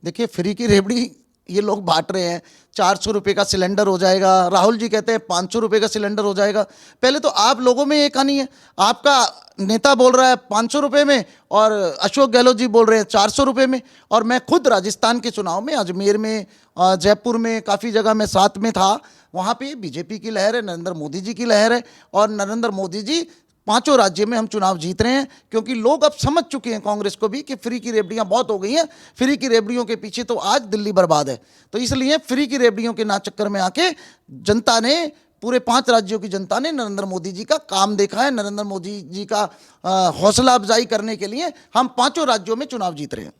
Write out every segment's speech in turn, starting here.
देखिए, फ्री की रेवड़ी ये लोग बांट रहे हैं। 400 रुपये का सिलेंडर हो जाएगा, राहुल जी कहते हैं 500 रुपये का सिलेंडर हो जाएगा। पहले तो आप लोगों में ये कहानी है। आपका नेता बोल रहा है 500 रुपये में और अशोक गहलोत जी बोल रहे हैं 400 रुपये में। और मैं खुद राजस्थान के चुनाव में, अजमेर में, जयपुर में, काफ़ी जगह मैं साथ में था। वहाँ पे बीजेपी की लहर है, नरेंद्र मोदी जी की लहर है। और नरेंद्र मोदी जी, पांचों राज्य में हम चुनाव जीत रहे हैं, क्योंकि लोग अब समझ चुके हैं कांग्रेस को भी कि फ्री की रेवड़ियां बहुत हो गई हैं। फ्री की रेवड़ियों के पीछे तो आज दिल्ली बर्बाद है। तो इसलिए फ्री की रेवड़ियों के ना चक्कर में आके जनता ने, पूरे 5 राज्यों की जनता ने नरेंद्र मोदी जी का काम देखा है। नरेंद्र मोदी जी का हौसला अफजाई करने के लिए हम 5 राज्यों में चुनाव जीत रहे हैं।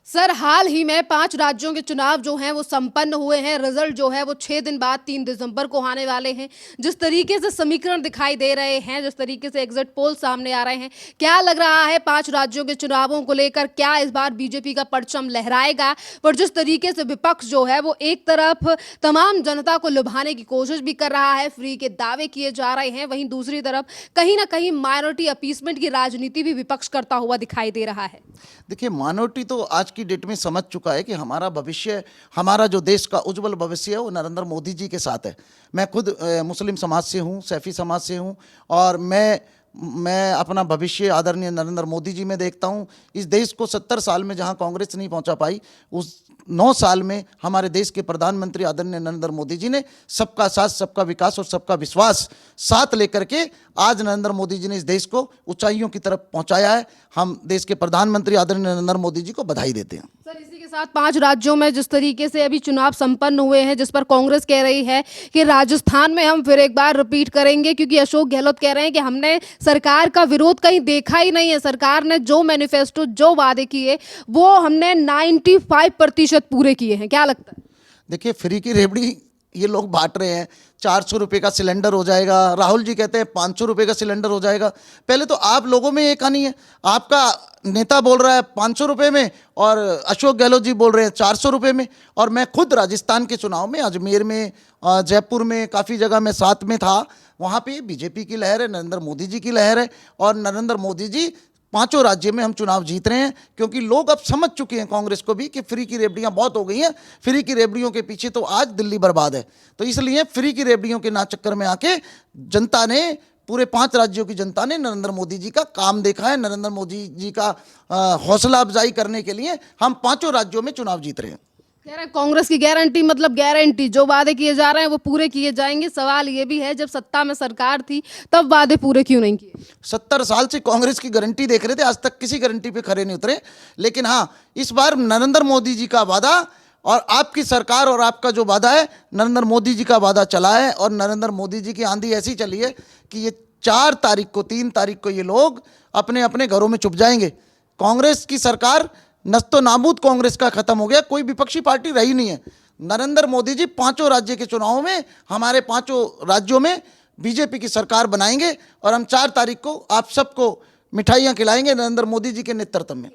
सर, हाल ही में 5 राज्यों के चुनाव जो हैं वो संपन्न हुए हैं। रिजल्ट जो है वो 6 दिन बाद 3 दिसंबर को आने वाले हैं। जिस तरीके से समीकरण दिखाई दे रहे हैं, जिस तरीके से एग्जिट पोल सामने आ रहे हैं, क्या लग रहा है 5 राज्यों के चुनावों को लेकर क्या इस बार बीजेपी का परचम लहराएगा? पर जिस तरीके से विपक्ष जो है वो एक तरफ तमाम जनता को लुभाने की कोशिश भी कर रहा है, फ्री के दावे किए जा रहे हैं, वहीं दूसरी तरफ कहीं ना कहीं माइनॉरिटी अपीसमेंट की राजनीति भी विपक्ष करता हुआ दिखाई दे रहा है। देखिए, माइनॉरिटी तो आज की डेट में समझ चुका है कि हमारा भविष्य, हमारा जो देश का उज्जवल भविष्य है वो नरेंद्र मोदी जी के साथ है। मैं खुद मुस्लिम समाज से हूँ, सैफी समाज से हूँ। और मैं अपना भविष्य आदरणीय नरेंद्र मोदी जी में देखता हूँ। इस देश को 70 साल में जहाँ कांग्रेस नहीं पहुँचा पाई, उस 9 साल में हमारे देश के प्रधानमंत्री आदरणीय नरेंद्र मोदी जी ने सबका साथ, सबका विकास और सबका विश्वास साथ लेकर के आज नरेंद्र मोदी जी ने इस देश को ऊंचाइयों की तरफ पहुंचाया है। हम देश के प्रधानमंत्री आदरणीय नरेंद्र मोदी जी को बधाई देते हैं। सर, इसी के साथ 5 राज्यों में जिस तरीके से अभी चुनाव संपन्न हुए हैं, जिस पर कांग्रेस कह रही है कि राजस्थान में हम फिर एक बार रिपीट करेंगे, क्योंकि अशोक गहलोत कह रहे हैं कि हमने सरकार का विरोध कहीं देखा ही नहीं है। सरकार ने जो मैनिफेस्टो, जो वादे किए, वो हमने 95% पूरे किए हैं। क्या लगता है? देखिए, फ्री की रेवड़ी ये लोग बांट रहे हैं। 400 रुपये का सिलेंडर हो जाएगा, राहुल जी कहते हैं 500 रुपये का सिलेंडर हो जाएगा। पहले तो आप लोगों में ये कहानी है। आपका नेता बोल रहा है 500 रुपये में और अशोक गहलोत जी बोल रहे हैं 400 रुपये में। और मैं खुद राजस्थान के चुनाव में, अजमेर में, जयपुर में, काफ़ी जगह मैं साथ में था। वहाँ पे बीजेपी की लहर है, नरेंद्र मोदी जी की लहर है। और नरेंद्र मोदी जी, 5 राज्य में हम चुनाव जीत रहे हैं, क्योंकि लोग अब समझ चुके हैं कांग्रेस को भी कि फ्री की रेवड़ियां बहुत हो गई हैं। फ्री की रेवड़ियों के पीछे तो आज दिल्ली बर्बाद है। तो इसलिए फ्री की रेवड़ियों के ना चक्कर में आके जनता ने, पूरे 5 राज्यों की जनता ने नरेंद्र मोदी जी का काम देखा है। नरेंद्र मोदी जी का हौसला अफजाई करने के लिए हम 5 राज्यों में चुनाव जीत रहे हैं। कह रहे हैं कांग्रेस की गारंटी मतलब गारंटी, जो वादे किए जा रहे हैं वो पूरे किए जाएंगे। सवाल ये भी है, जब सत्ता में सरकार थी तब वादे पूरे क्यों नहीं किए? 70 साल से कांग्रेस की गारंटी देख रहे थे, आज तक किसी गारंटी पे खरे नहीं उतरे। लेकिन हाँ, इस बार नरेंद्र मोदी जी का वादा और आपकी सरकार और आपका जो वादा है, नरेंद्र मोदी जी का वादा चला है। और नरेंद्र मोदी जी की आंधी ऐसी चली है कि ये 4 तारीख को, 3 तारीख को ये लोग अपने अपने घरों में छुप जाएंगे। कांग्रेस की सरकार, नस्तो नाबूद कांग्रेस का खत्म हो गया, कोई विपक्षी पार्टी रही नहीं है। नरेंद्र मोदी जी 5 राज्य के चुनावों में, हमारे 5 राज्यों में बीजेपी की सरकार बनाएंगे। और हम 4 तारीख को आप सबको मिठाइयाँ खिलाएंगे नरेंद्र मोदी जी के नेतृत्व में।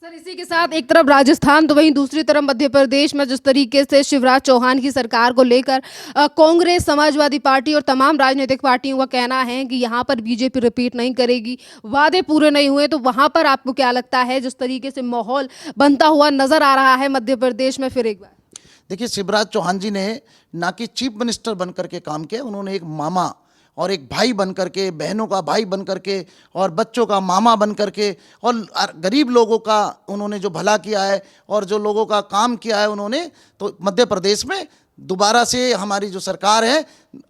सर, इसी के साथ एक तरफ राजस्थान तो वहीं दूसरी तरफ मध्य प्रदेश में जिस तरीके से शिवराज चौहान की सरकार को लेकर कांग्रेस, समाजवादी पार्टी और तमाम राजनीतिक पार्टियों का कहना है कि यहाँ पर बीजेपी रिपीट नहीं करेगी, वादे पूरे नहीं हुए, तो वहां पर आपको क्या लगता है जिस तरीके से माहौल बनता हुआ नजर आ रहा है मध्य प्रदेश में फिर एक बार? देखिए, शिवराज चौहान जी ने ना कि चीफ मिनिस्टर बन करके काम किया, उन्होंने एक मामा और एक भाई बन करके, बहनों का भाई बन करके और बच्चों का मामा बन करके, और गरीब लोगों का उन्होंने जो भला किया है और जो लोगों का काम किया है उन्होंने। तो मध्य प्रदेश में दोबारा से हमारी जो सरकार है,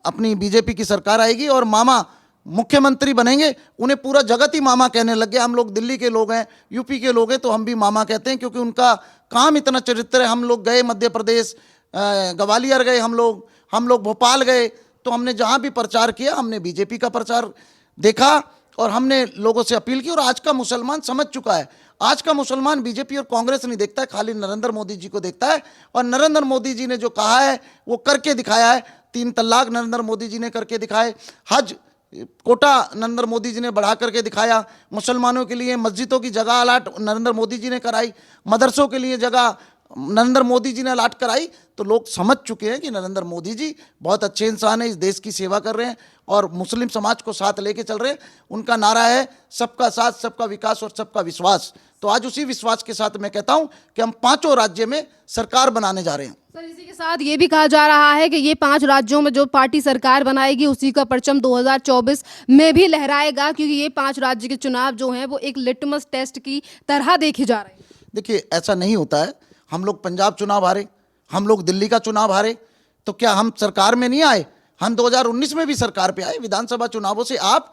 अपनी बीजेपी की सरकार आएगी और मामा मुख्यमंत्री बनेंगे। उन्हें पूरा जगत ही मामा कहने लग गया। हम लोग दिल्ली के लोग हैं, यूपी के लोग हैं, तो हम भी मामा कहते हैं, क्योंकि उनका काम इतना चरित्र है। हम लोग गए मध्य प्रदेश, ग्वालियर गए, हम लोग भोपाल गए, तो हमने जहाँ भी प्रचार किया, हमने बीजेपी का प्रचार देखा और हमने लोगों से अपील की। और आज का मुसलमान समझ चुका है। आज का मुसलमान बीजेपी और कांग्रेस नहीं देखता है, खाली नरेंद्र मोदी जी को देखता है। और नरेंद्र मोदी जी ने जो कहा है वो करके दिखाया है। 3 तलाक नरेंद्र मोदी जी ने करके दिखाए, हज कोटा नरेंद्र मोदी जी ने बढ़ा करके दिखाया, मुसलमानों के लिए मस्जिदों की जगह अलाट नरेंद्र मोदी जी ने कराई, मदरसों के लिए जगह नरेंद्र मोदी जी ने अलाट कराई। तो लोग समझ चुके हैं कि नरेंद्र मोदी जी बहुत अच्छे इंसान हैं, इस देश की सेवा कर रहे हैं और मुस्लिम समाज को साथ लेके चल रहे हैं। उनका नारा है सबका साथ, सबका विकास और सबका विश्वास। तो आज उसी विश्वास के साथ मैं कहता हूं कि हम पांचों राज्य में सरकार बनाने जा रहे हैं। सर, इसी के साथ ये भी कहा जा रहा है कि ये 5 राज्यों में जो पार्टी सरकार बनाएगी उसी का परचम 2024 में भी लहराएगा, क्योंकि ये 5 राज्य के चुनाव जो हैं वो एक लिटमस टेस्ट की तरह देखे जा रहे हैं। देखिए, ऐसा नहीं होता है। हम लोग पंजाब चुनाव हारे, हम लोग दिल्ली का चुनाव हारे, तो क्या हम सरकार में नहीं आए? हम 2019 में भी सरकार पे आए। विधानसभा चुनावों से आप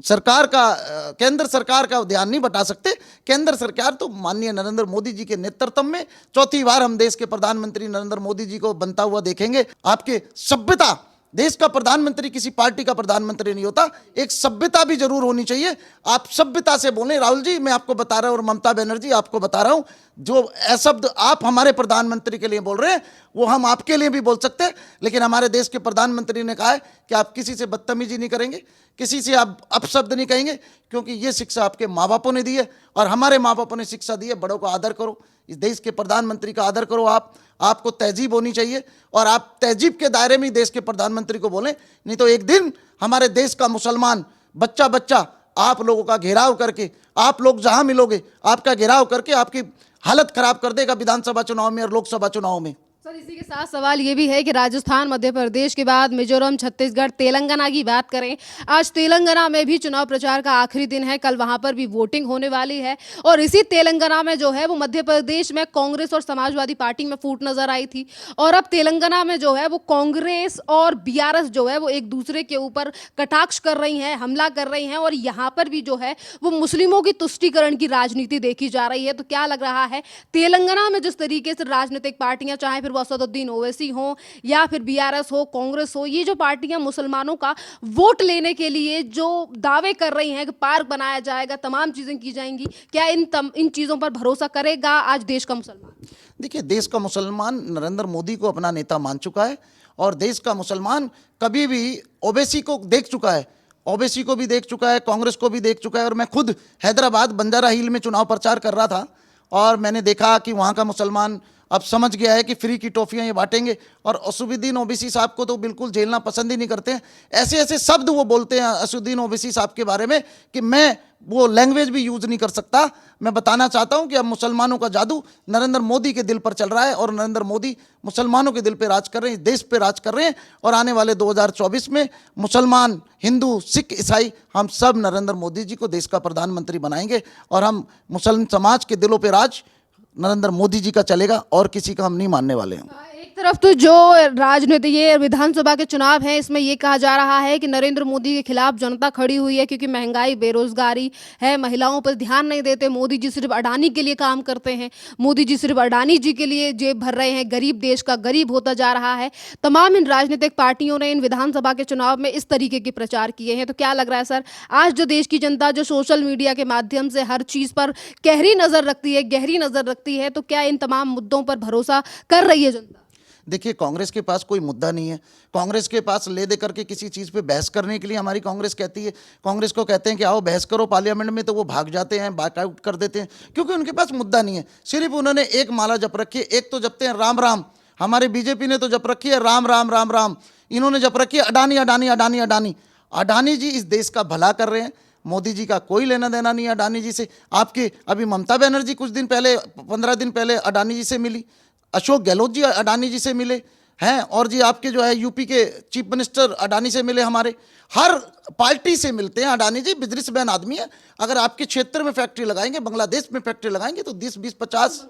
सरकार का, केंद्र सरकार का ध्यान नहीं बटा सकते। केंद्र सरकार तो माननीय नरेंद्र मोदी जी के नेतृत्व में चौथी बार हम देश के प्रधानमंत्री नरेंद्र मोदी जी को बनता हुआ देखेंगे। आपके सभ्यता, देश का प्रधानमंत्री किसी पार्टी का प्रधानमंत्री नहीं होता, एक सभ्यता भी जरूर होनी चाहिए। आप सभ्यता से बोलें। राहुल जी, मैं आपको बता रहा हूं, और ममता बनर्जी आपको बता रहा हूं, जो अशब्द आप हमारे प्रधानमंत्री के लिए बोल रहे हैं वो हम आपके लिए भी बोल सकते हैं। लेकिन हमारे देश के प्रधानमंत्री ने कहा है कि आप किसी से बदतमीजी नहीं करेंगे, किसी से आप अपशब्द नहीं कहेंगे, क्योंकि ये शिक्षा आपके माँ बापों ने दी है और हमारे माँ बापों ने शिक्षा दी है, बड़ों का आदर करो, इस देश के प्रधानमंत्री का आदर करो। आपको तहजीब होनी चाहिए और आप तहजीब के दायरे में देश के प्रधानमंत्री को बोलें। नहीं तो एक दिन हमारे देश का मुसलमान बच्चा बच्चा आप लोगों का घेराव करके, आप लोग जहां मिलोगे आपका घेराव करके आपकी हालत खराब कर देगा विधानसभा चुनाव में और लोकसभा चुनाव में। सर, इसी के साथ सवाल ये भी है कि राजस्थान, मध्य प्रदेश के बाद मिजोरम, छत्तीसगढ़, तेलंगाना की बात करें। आज तेलंगाना में भी चुनाव प्रचार का आखिरी दिन है, कल वहां पर भी वोटिंग होने वाली है। और इसी तेलंगाना में जो है वो मध्य प्रदेश में कांग्रेस और समाजवादी पार्टी में फूट नजर आई थी, और अब तेलंगाना में जो है वो कांग्रेस और बीआरएस जो है वो एक दूसरे के ऊपर कटाक्ष कर रही हैं, हमला कर रही हैं, और यहाँ पर भी जो है वो मुस्लिमों की तुष्टीकरण की राजनीति देखी जा रही है। तो क्या लग रहा है, तेलंगाना में जिस तरीके से राजनीतिक पार्टियां, चाहे फिर असदुद्दीन ओवैसी हो या फिर बीआरएस हो, कांग्रेस हो, ये जो पार्टियां मुसलमानों का वोट लेने के लिए जो दावे कर रही हैं कि पार्क बनाया जाएगा, तमाम चीजें की जाएंगी, क्या इन चीजों पर भरोसा करेगा आज देश का मुसलमान? देखिए, देश का मुसलमान नरेंद्र मोदी को अपना नेता मान चुका है और देश का मुसलमान कभी भी ओवैसी को देख चुका है, ओवैसी को भी देख चुका है, कांग्रेस को भी देख चुका है। और मैं खुद हैदराबाद बंजारा हिल में चुनाव प्रचार कर रहा था और मैंने देखा कि वहाँ का मुसलमान अब समझ गया है कि फ्री की टॉफियां ये बांटेंगे। और असुद्दीन ओवैसी साहब को तो बिल्कुल झेलना पसंद ही नहीं करते हैं। ऐसे ऐसे शब्द वो बोलते हैं असुद्दीन ओवैसी साहब के बारे में कि मैं वो लैंग्वेज भी यूज नहीं कर सकता। मैं बताना चाहता हूं कि अब मुसलमानों का जादू नरेंद्र मोदी के दिल पर चल रहा है और नरेंद्र मोदी मुसलमानों के दिल पे राज कर रहे हैं, देश पे राज कर रहे हैं। और आने वाले 2024 में मुसलमान, हिंदू, सिख, ईसाई, हम सब नरेंद्र मोदी जी को देश का प्रधानमंत्री बनाएंगे और हम मुसलमान समाज के दिलों पे राज नरेंद्र मोदी जी का चलेगा और किसी का हम नहीं मानने वाले हैं। एक तरफ तो जो राजनीति, ये विधानसभा के चुनाव हैं, इसमें ये कहा जा रहा है कि नरेंद्र मोदी के खिलाफ जनता खड़ी हुई है, क्योंकि महंगाई, बेरोजगारी है, महिलाओं पर ध्यान नहीं देते, मोदी जी सिर्फ अडानी के लिए काम करते हैं, मोदी जी सिर्फ अडानी जी के लिए जेब भर रहे हैं, गरीब देश का गरीब होता जा रहा है। तमाम इन राजनीतिक पार्टियों ने इन विधानसभा के चुनाव में इस तरीके के प्रचार किए हैं। तो क्या लग रहा है सर, आज जो देश की जनता जो सोशल मीडिया के माध्यम से हर चीज पर गहरी नजर रखती है, तो क्या इन तमाम मुद्दों पर भरोसा कर रही है जनता? देखिए, कांग्रेस के पास कोई मुद्दा नहीं है। कांग्रेस के पास ले दे करके किसी चीज़ पे बहस करने के लिए हमारी कांग्रेस कहती है, कांग्रेस को कहते हैं कि आओ बहस करो पार्लियामेंट में, तो वो भाग जाते हैं, बैकआउट कर देते हैं, क्योंकि उनके पास मुद्दा नहीं है। सिर्फ उन्होंने एक माला जप रखी है, एक तो जपते हैं राम राम, हमारे बीजेपी ने तो जप रखी है राम राम राम राम, इन्होंने जप रखी है अडानी अडानी अडानी अडानी। अडानी जी इस देश का भला कर रहे हैं, मोदी जी का कोई लेना देना नहीं है अडानी जी से। आपके अभी ममता बनर्जी कुछ दिन पहले, 15 दिन पहले अडानी जी से मिली, अशोक गहलोत जी अडानी जी से मिले हैं, और जी आपके जो है यूपी के चीफ मिनिस्टर अडानी से मिले। हमारे हर पार्टी से मिलते हैं अडानी जी, बिजनेसमैन आदमी है। अगर आपके क्षेत्र में फैक्ट्री लगाएंगे, बांग्लादेश में फैक्ट्री लगाएंगे तो 10-20-50,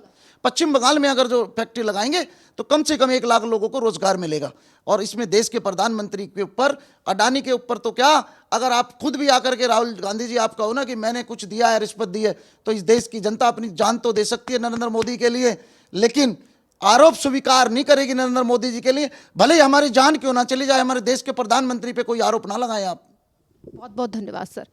पश्चिम बंगाल में अगर जो फैक्ट्री लगाएंगे तो कम से कम 1 लाख लोगों को रोजगार मिलेगा। और इसमें देश के प्रधानमंत्री के ऊपर, अडानी के ऊपर तो क्या, अगर आप खुद भी आकर के राहुल गांधी जी आप कहो ना कि मैंने कुछ दिया है, रिश्वत दी है, तो इस देश की जनता अपनी जान तो दे सकती है नरेंद्र मोदी के लिए, लेकिन आरोप स्वीकार नहीं करेगी नरेंद्र मोदी जी के लिए। भले ही हमारी जान क्यों ना चली जाए, हमारे देश के प्रधानमंत्री पे कोई आरोप ना लगाएं आप। बहुत बहुत धन्यवाद सर।